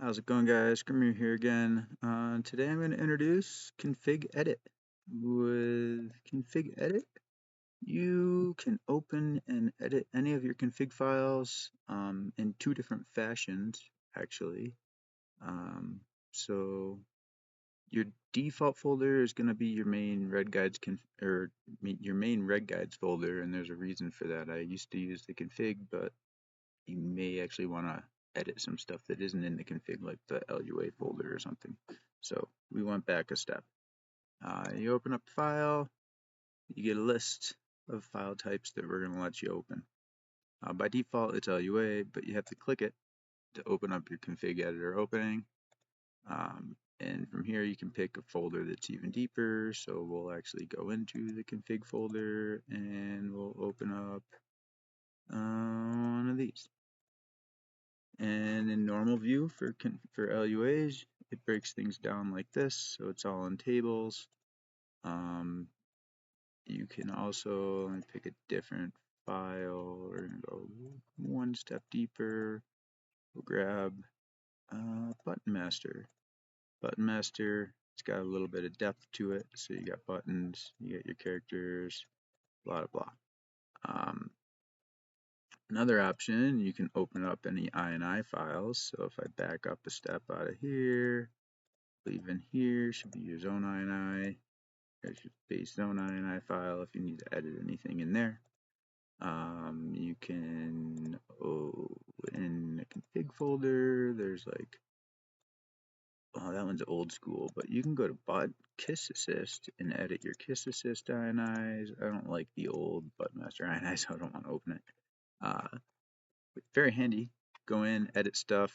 How's it going, guys? Grimmier here again. Today I'm going to introduce ConfigEdit. With ConfigEdit, you can open and edit any of your config files in two different fashions, actually. So your default folder is going to be your main Red Guides your main Red Guides folder, and there's a reason for that. I used to use the config, but you may actually want to edit some stuff that isn't in the config, like the Lua folder or something. So we went back a step. You open up the file, you get a list of file types that we're going to let you open. By default, it's Lua, but you have to click it to open up your config editor opening. And from here, you can pick a folder that's even deeper. So we'll actually go into the config folder and we'll open up one of these. And in normal view for LUAs, it breaks things down like this, so it's all in tables. You can also, let me pick a different file. We're gonna go one step deeper. We'll grab Button Master. Button Master, it's got a little bit of depth to it. So you got buttons, you got your characters, blah blah blah. Another option, you can open up any INI files. So if I back up a step out of here, leave in here, should be your zone INI. There's your base zone INI file if you need to edit anything in there. You can, in the config folder, there's like, oh, that one's old school, but you can go to Kiss Assist and edit your Kiss Assist INIs. I don't like the old Buttonmaster INI, so I don't want to open it. Very handy. Go in, edit stuff,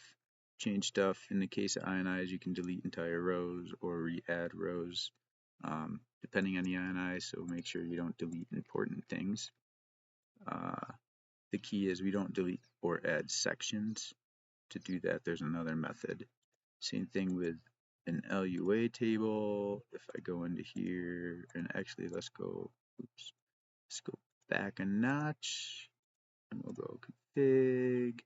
change stuff. In the case of INIs, you can delete entire rows or re-add rows, depending on the INI, so make sure you don't delete important things. The key is we don't delete or add sections. To do that, there's another method. Same thing with an LUA table. If I go into here, and actually let's go back a notch, and we'll go config.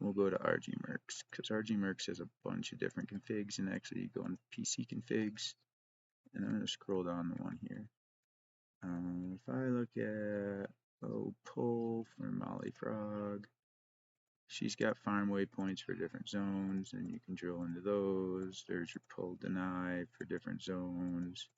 We'll go to RGmerks, because RGmerks has a bunch of different configs, and actually go into PC configs, and I'm going to scroll down the one here. If I look at pull for Molly Frog, she's got farm waypoints for different zones, and you can drill into those. There's your pull deny for different zones.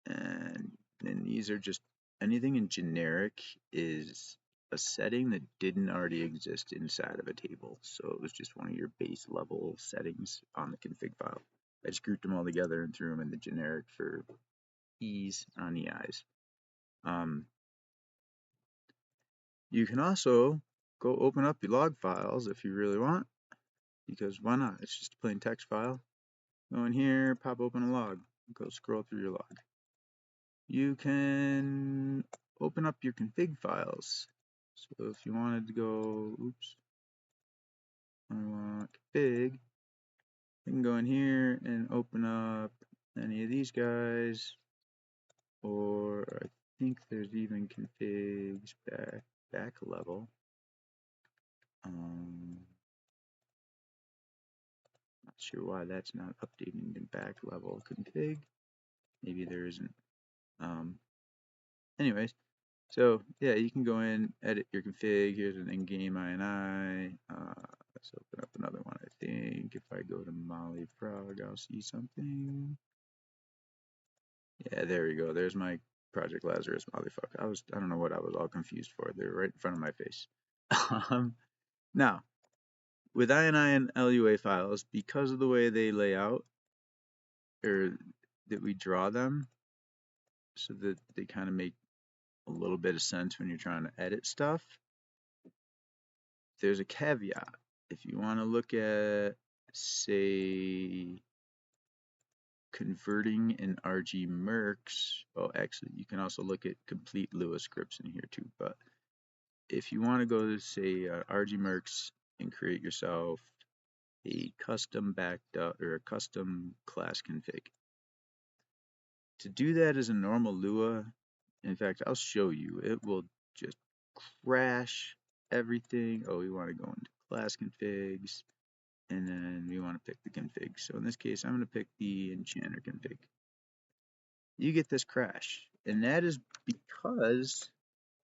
And then these are just, anything in generic is a setting that didn't already exist inside of a table. So it was just one of your base level settings on the config file. I just grouped them all together and threw them in the generic for ease on the eyes. You can also go open up your log files if you really want, because why not? It's just a plain text file. Go in here, pop open a log, go scroll through your log. You can open up your config files. So if you wanted to go, I want config, you can go in here and open up any of these guys, or I think there's even configs back level. Not sure why that's not updating the back level config. Maybe there isn't. Anyways, so yeah, you can go in, edit your config. Here's an in-game INI. Let's open up another one. I think if I go to Molly Frog, I'll see something. Yeah, there we go. There's my Project Lazarus Molly Frog. I don't know what I was all confused for. They're right in front of my face. Now, with INI and LUA files, because of the way they lay out, or that we draw them, so that they kind of make a little bit of sense when you're trying to edit stuff, there's a caveat. If you want to look at, say, converting in RGmerks, well, actually, you can also look at complete Lua scripts in here too, but if you want to go to, say, RGmerks and create yourself a custom backed up or a custom class config. To do that as a normal Lua, in fact, I'll show you, it will just crash everything. Oh, we want to go into class configs, and then we want to pick the config. So in this case, I'm going to pick the enchanter config. You get this crash, and that is because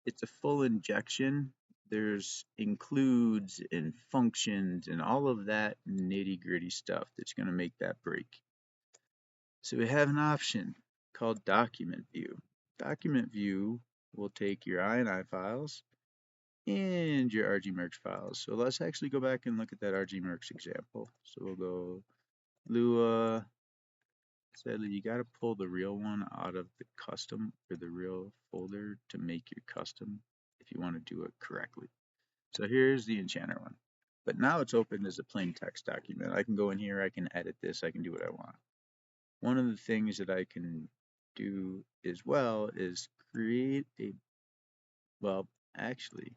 it's a full injection. There's includes and functions and all of that nitty gritty stuff that's going to make that break. So we have an option called document view. Document view will take your INI files and your RGmerx files. So let's actually go back and look at that RGmerx example. So we'll go Lua. Sadly, you got to pull the real one out of the custom or the real folder to make your custom if you want to do it correctly. So here's the enchanter one. But now it's open as a plain text document. I can go in here, I can edit this, I can do what I want. One of the things that I can do as well is create a, well, actually,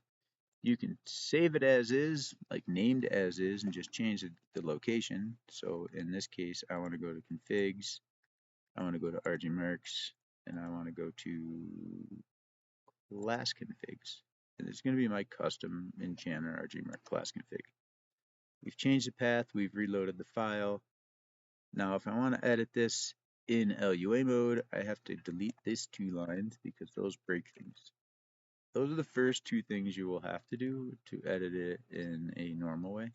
you can save it as is, like named as is, and just change the location. So in this case, I want to go to configs, I want to go to RGmerx, and I want to go to class configs. And it's going to be my custom enchanter RGmerx class config. We've changed the path, we've reloaded the file. Now if I want to edit this in LUA mode, I have to delete these 2 lines because those break things. Those are the first 2 things you will have to do to edit it in a normal way.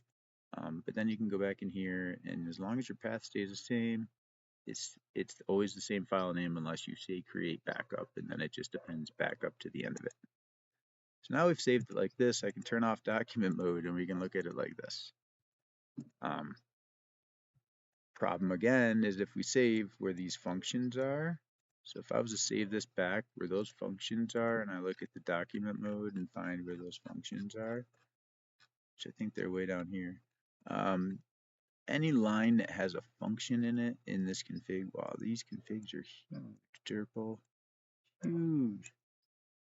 But then you can go back in here, and as long as your path stays the same, it's always the same file name unless you say create backup, and then it just appends back up to the end of it. So now we've saved it like this. I can turn off document mode and we can look at it like this. Problem again is if we save where these functions are. So if I was to save this back where those functions are, and I look at the document mode and find where those functions are, which I think they're way down here. Any line that has a function in it in this config, wow, these configs are huge, huge.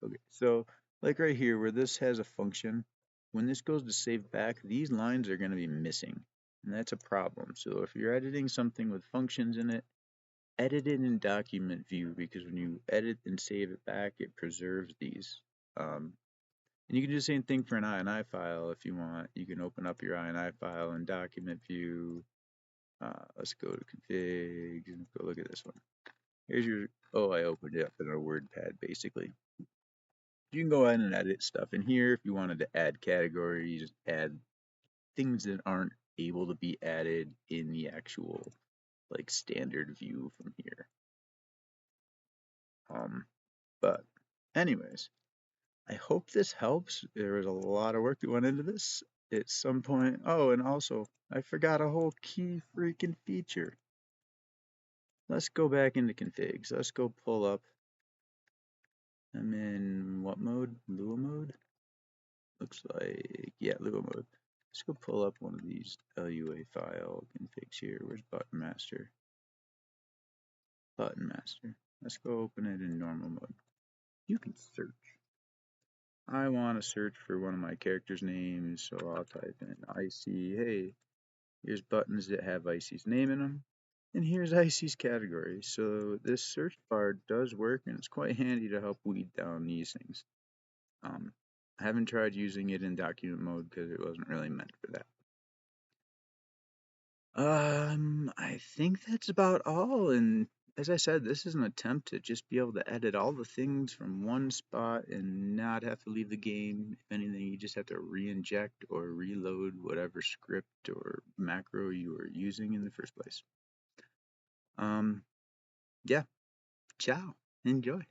Okay, so like right here where this has a function, when this goes to save back, these lines are going to be missing, and that's a problem. So if you're editing something with functions in it, edit it in document view, because when you edit and save it back, it preserves these. And you can do the same thing for an INI file if you want. You can open up your INI file in document view. Let's go to config and go look at this one. Here's your, oh, I opened it up in a WordPad basically. You can go ahead and edit stuff in here if you wanted to add categories, add things that aren't able to be added in the actual like standard view from here. But anyways, I hope this helps. There was a lot of work that went into this at some point. Oh, and also I forgot a whole key freaking feature. Let's go back into configs. Let's go pull up. I'm in what mode? Lua mode? Looks like, yeah, Lua mode. Let's go pull up one of these LUA file configs here. Where's button master? Button master. Let's go open it in normal mode. You can search. I want to search for one of my characters' names, so I'll type in Icy. Hey, here's buttons that have Icy's name in them, and here's Icy's category. So this search bar does work, and it's quite handy to help weed down these things. I haven't tried using it in document mode because it wasn't really meant for that. I think that's about all, and as I said, this is an attempt to just be able to edit all the things from one spot and not have to leave the game. If anything, you just have to re-inject or reload whatever script or macro you were using in the first place. Yeah, ciao, enjoy.